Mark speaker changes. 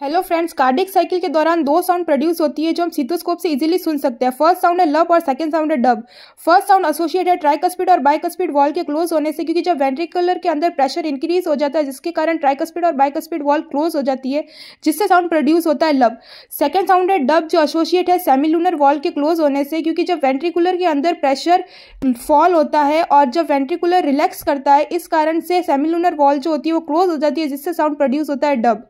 Speaker 1: Hello friends, cardiac cycle के दौरान दो साउंड प्रोड्यूस होती है जो हम स्टेथोस्कोप से इजीली सुन सकते हैं। फर्स्ट साउंड है लब और सेकंड साउंड है डब। फर्स्ट साउंड एसोसिएट है ट्राइकस्पिड और बाइकस्पिड वॉल के क्लोज होने से, क्योंकि जब वेंट्रिकुलर के अंदर प्रेशर इंक्रीज हो जाता है जिसके कारण ट्राइकस्पिड और बाइकस्पिड वॉल क्लोज हो जाती है, जिससे साउंड प्रोड्यूस होता है लब। सेकंड साउंड है डब, जो एसोसिएट है सेमिलुनर वॉल के क्लोज होने से, क्योंकि जब वेंट्रिकुलर के अंदर प्रेशर फॉल होता है और जब वेंट्रिकुलर रिलैक्स करता है, इस कारण से सेमिलुनर वॉल जो होती है वो क्लोज हो जाती है, जिससे साउंड प्रोड्यूस होता है डब।